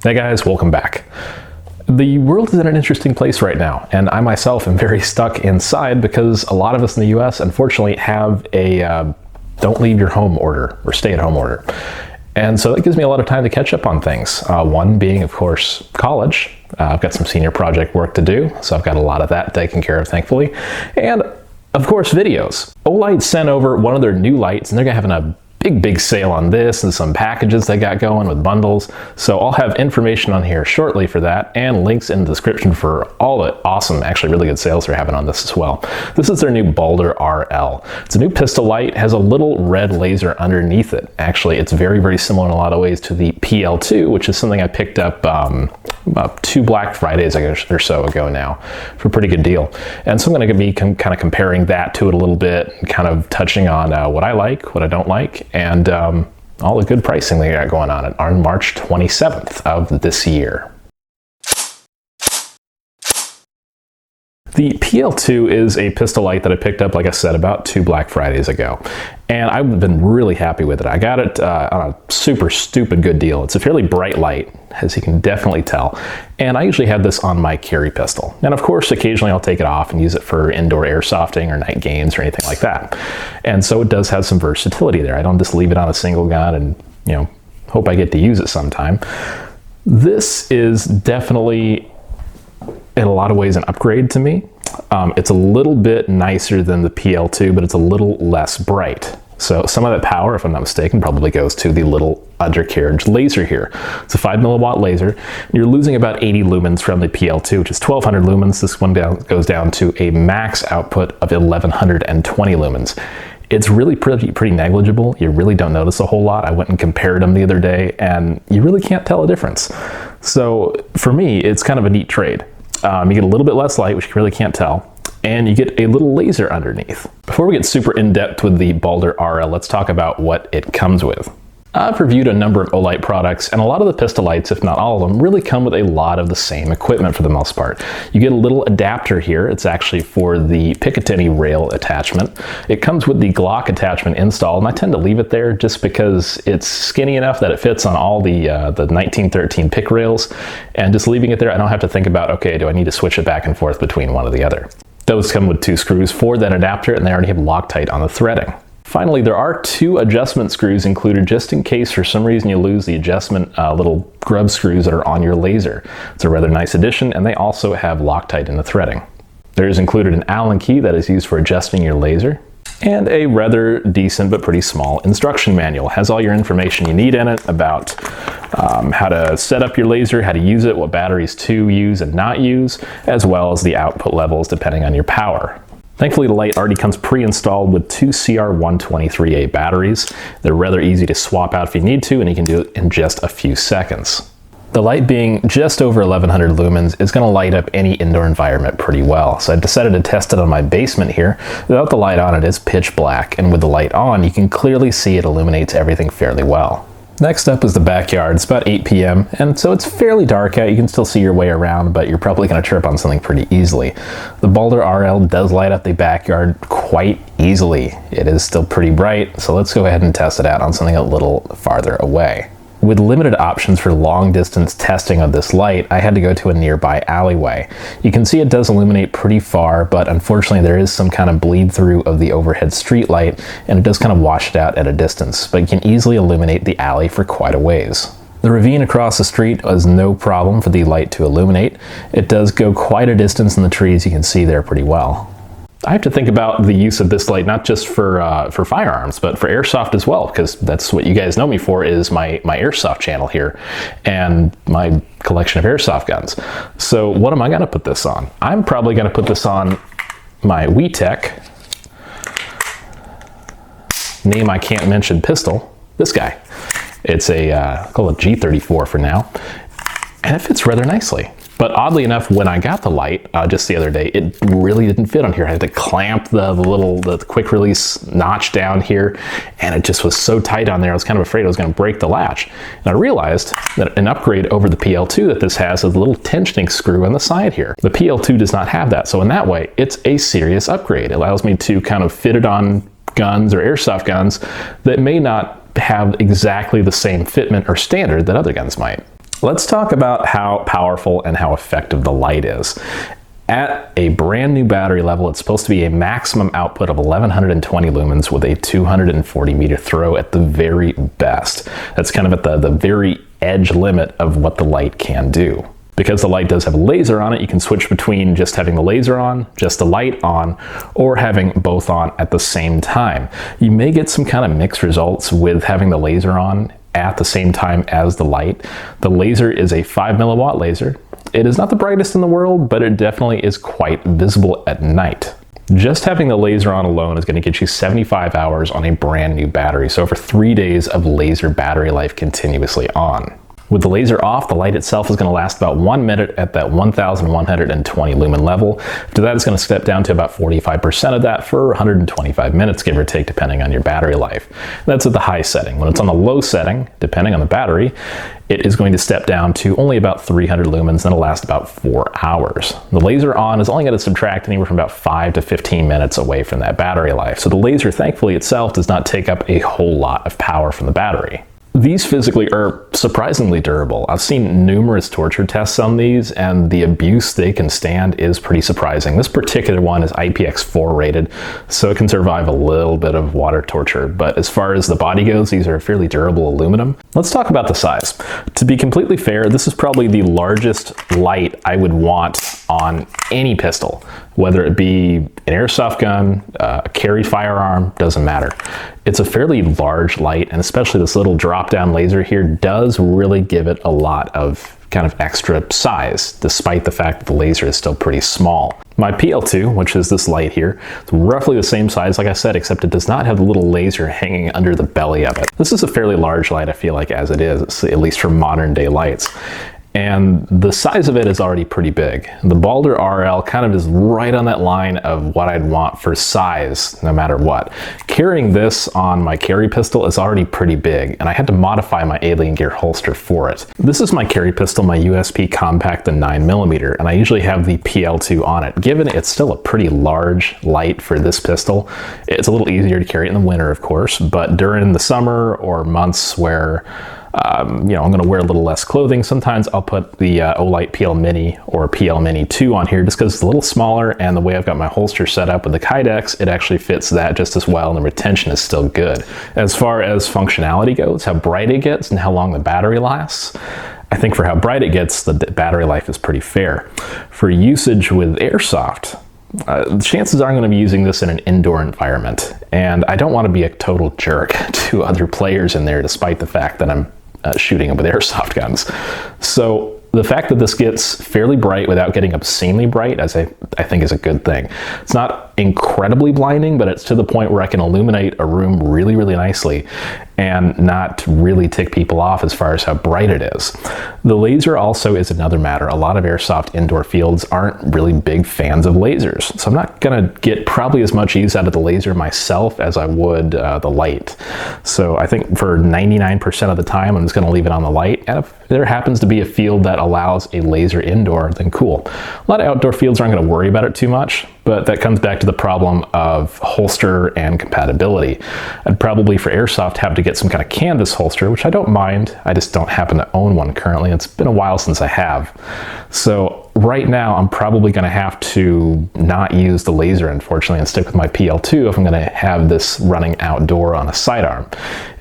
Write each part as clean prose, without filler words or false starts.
Hey guys, welcome back. The world is in an interesting place right now, and I myself am very stuck inside because a lot of us in the US unfortunately have a don't leave your home order or stay at home order. And so that gives me a lot of time to catch up on things. One being, of course, college. I've got some senior project work to do, so I've got a lot of that taken care of, thankfully. And of course, videos. Olight sent over one of their new lights, and they're having a big sale on this and some packages they got going with bundles. So I'll have information on here shortly for that and links in the description for all the awesome, actually really good sales they're having on this as well. This is their new Baldr RL. It's a new pistol light, has a little red laser underneath it. Actually, it's very similar in a lot of ways to the PL2, which is something I picked up about 2 Black Fridays or so ago now for a pretty good deal. And so I'm going to be kind of comparing that to it a little bit, kind of touching on what I like, what I don't like, and all the good pricing they got going on March 27th of this year. The PL2 is a pistol light that I picked up, like I said, about 2 Black Fridays ago. And I've been really happy with it. I got it on a super stupid good deal. It's a fairly bright light, as you can definitely tell. And I usually have this on my carry pistol. And of course, occasionally I'll take it off and use it for indoor airsofting or night games or anything like that. And so it does have some versatility there. I don't just leave it on a single gun and, hope I get to use it sometime. This is definitely, in a lot of ways, an upgrade to me. It's a little bit nicer than the PL2, but it's a little less bright. So some of that power, if I'm not mistaken, probably goes to the little undercarriage laser here. It's a 5 milliwatt laser. You're losing about 80 lumens from the PL2, which is 1200 lumens. This one goes down to a max output of 1120 lumens. It's really pretty negligible. You really don't notice a whole lot. I went and compared them the other day, and you really can't tell a difference. So for me, it's kind of a neat trade. You get a little bit less light, which you really can't tell, and you get a little laser underneath. Before we get super in-depth with the Baldr RL, let's talk about what it comes with. I've reviewed a number of Olight products, and a lot of the pistol lights, if not all of them, really come with a lot of the same equipment for the most part. You get a little adapter here. It's actually for the Picatinny rail attachment. It comes with the Glock attachment installed, and I tend to leave it there just because it's skinny enough that it fits on all the 1913 pick rails, and just leaving it there, I don't have to think about, okay, do I need to switch it back and forth between one or the other. Those come with 2 screws for that adapter, and they already have Loctite on the threading. Finally, there are 2 adjustment screws included just in case for some reason you lose the adjustment little grub screws that are on your laser. It's a rather nice addition, and they also have Loctite in the threading. There is included an Allen key that is used for adjusting your laser, and a rather decent but pretty small instruction manual. It has all your information you need in it about how to set up your laser, how to use it, what batteries to use and not use, as well as the output levels depending on your power. Thankfully, the light already comes pre-installed with 2 CR123A batteries. They're rather easy to swap out if you need to, and you can do it in just a few seconds. The light being just over 1100 lumens is going to light up any indoor environment pretty well. So I decided to test it on my basement here. Without the light on, it is pitch black, and with the light on, you can clearly see it illuminates everything fairly well. Next up is the backyard. It's about 8 p.m. and so it's fairly dark out. You can still see your way around, but you're probably going to trip on something pretty easily. The Baldr RL does light up the backyard quite easily. It is still pretty bright, so let's go ahead and test it out on something a little farther away. With limited options for long distance testing of this light, I had to go to a nearby alleyway. You can see it does illuminate pretty far, but unfortunately there is some kind of bleed through of the overhead street light, and it does kind of wash it out at a distance, but you can easily illuminate the alley for quite a ways. The ravine across the street was no problem for the light to illuminate. It does go quite a distance in the trees, you can see there pretty well. I have to think about the use of this light not just for firearms, but for airsoft as well, because that's what you guys know me for, is my airsoft channel here and my collection of airsoft guns. So what am I going to put this on? I'm probably going to put this on my WeTech, name I can't mention pistol, this guy. It's a, call it G34 for now, and it fits rather nicely. But oddly enough, when I got the light just the other day, it really didn't fit on here. I had to clamp the quick release notch down here, and it just was so tight on there, I was kind of afraid I was going to break the latch. And I realized that an upgrade over the PL2 that this has is a little tensioning screw on the side here. The PL2 does not have that, so in that way, it's a serious upgrade. It allows me to kind of fit it on guns or airsoft guns that may not have exactly the same fitment or standard that other guns might. Let's talk about how powerful and how effective the light is. At a brand new battery level, it's supposed to be a maximum output of 1120 lumens with a 240 meter throw at the very best. That's kind of at the very edge limit of what the light can do. Because the light does have a laser on it, you can switch between just having the laser on, just the light on, or having both on at the same time. You may get some kind of mixed results with having the laser on at the same time as the light. The laser is a 5 milliwatt laser. It is not the brightest in the world, but it definitely is quite visible at night. Just having the laser on alone is going to get you 75 hours on a brand new battery, so over 3 days of laser battery life continuously on. With the laser off, the light itself is going to last about 1 minute at that 1120 lumen level. After that, it's going to step down to about 45% of that for 125 minutes, give or take, depending on your battery life. That's at the high setting. When it's on the low setting, depending on the battery, it is going to step down to only about 300 lumens, and it'll last about 4 hours. The laser on is only going to subtract anywhere from about 5 to 15 minutes away from that battery life. So the laser, thankfully itself, does not take up a whole lot of power from the battery. These physically are surprisingly durable. I've seen numerous torture tests on these, and the abuse they can stand is pretty surprising. This particular one is IPX4 rated, so it can survive a little bit of water torture. But as far as the body goes, these are fairly durable aluminum. Let's talk about the size. To be completely fair, this is probably the largest light I would want on any pistol, whether it be an airsoft gun, a carry firearm, doesn't matter. It's a fairly large light, and especially this little drop-down laser here does really give it a lot of kind of extra size, despite the fact that the laser is still pretty small. My PL2, which is this light here, is roughly the same size, like I said, except it does not have the little laser hanging under the belly of it. This is a fairly large light, I feel like, as it is, at least for modern day lights. And the size of it is already pretty big. The Baldr RL kind of is right on that line of what I'd want for size, no matter what. Carrying this on my carry pistol is already pretty big, and I had to modify my Alien Gear holster for it. This is my carry pistol, my USP Compact, the 9mm, and I usually have the PL2 on it. Given it's still a pretty large light for this pistol, it's a little easier to carry it in the winter, of course, but during the summer or months where I'm going to wear a little less clothing, sometimes I'll put the Olight PL Mini or PL Mini 2 on here just because it's a little smaller, and the way I've got my holster set up with the Kydex, it actually fits that just as well, and the retention is still good. As far as functionality goes, how bright it gets and how long the battery lasts, I think for how bright it gets, the battery life is pretty fair. For usage with airsoft, chances are I'm going to be using this in an indoor environment, and I don't want to be a total jerk to other players in there, despite the fact that I'm shooting them with airsoft guns. So the fact that this gets fairly bright without getting obscenely bright, as I think is a good thing. It's not incredibly blinding, but it's to the point where I can illuminate a room really, really nicely and not really tick people off as far as how bright it is. The laser also is another matter. A lot of airsoft indoor fields aren't really big fans of lasers, so I'm not gonna get probably as much use out of the laser myself as I would the light. So I think for 99% of the time, I'm just gonna leave it on the light, and if there happens to be a field that allows a laser indoor, then cool. A lot of outdoor fields aren't gonna worry about it too much, but that comes back to the problem of holster and compatibility. I'd probably, for airsoft, have to get some kind of canvas holster, which I don't mind. I just don't happen to own one currently. It's been a while since I have. So right now, I'm probably going to have to not use the laser, unfortunately, and stick with my PL2 if I'm going to have this running outdoor on a sidearm.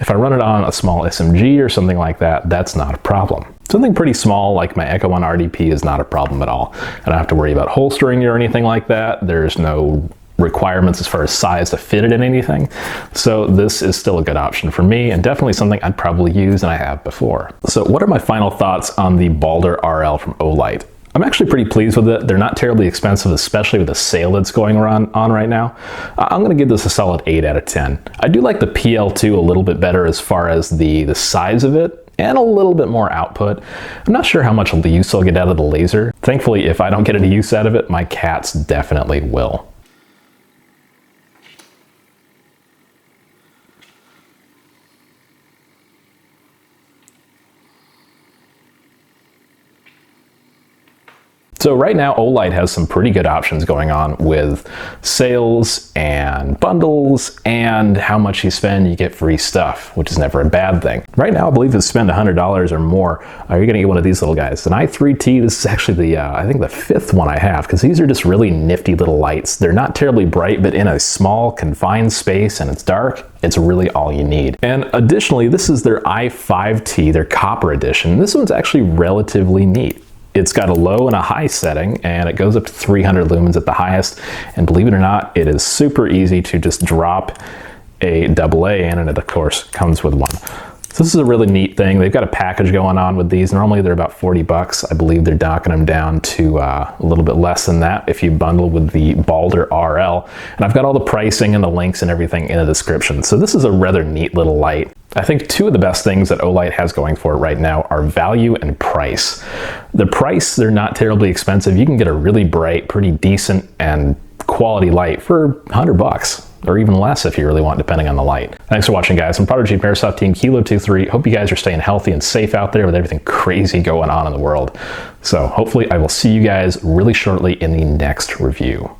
If I run it on a small SMG or something like that, that's not a problem. Something pretty small like my Echo 1 RDP is not a problem at all. I don't have to worry about holstering or anything like that. There's no requirements as far as size to fit it in anything. So this is still a good option for me, and definitely something I'd probably use, and I have before. So what are my final thoughts on the Baldr RL from Olight? I'm actually pretty pleased with it. They're not terribly expensive, especially with the sale that's going on right now. I'm going to give this a solid 8 out of 10. I do like the PL2 a little bit better as far as the size of it, and a little bit more output. I'm not sure how much use I'll get out of the laser. Thankfully, if I don't get any use out of it, my cats definitely will. So right now, Olight has some pretty good options going on with sales and bundles, and how much you spend, you get free stuff, which is never a bad thing. Right now, I believe if you spend $100 or more, you're gonna get one of these little guys. An i3T, this is actually I think the 5th one I have, because these are just really nifty little lights. They're not terribly bright, but in a small, confined space and it's dark, it's really all you need. And additionally, this is their i5T, their copper edition. This one's actually relatively neat. It's got a low and a high setting, and it goes up to 300 lumens at the highest. And believe it or not, it is super easy to just drop a AA in, and it of course comes with one. So this is a really neat thing. They've got a package going on with these. Normally they're about 40 bucks. I believe they're knocking them down to a little bit less than that if you bundle with the Baldr RL. And I've got all the pricing and the links and everything in the description. So this is a rather neat little light. I think two of the best things that Olight has going for it right now are value and price. The price, they're not terribly expensive. You can get a really bright, pretty decent and quality light for 100 bucks. Or even less if you really want, depending on the light. Thanks for watching, guys. I'm Prodigy Airsoft Team Kilo 23. Hope you guys are staying healthy and safe out there with everything crazy going on in the world. So hopefully I will see you guys really shortly in the next review.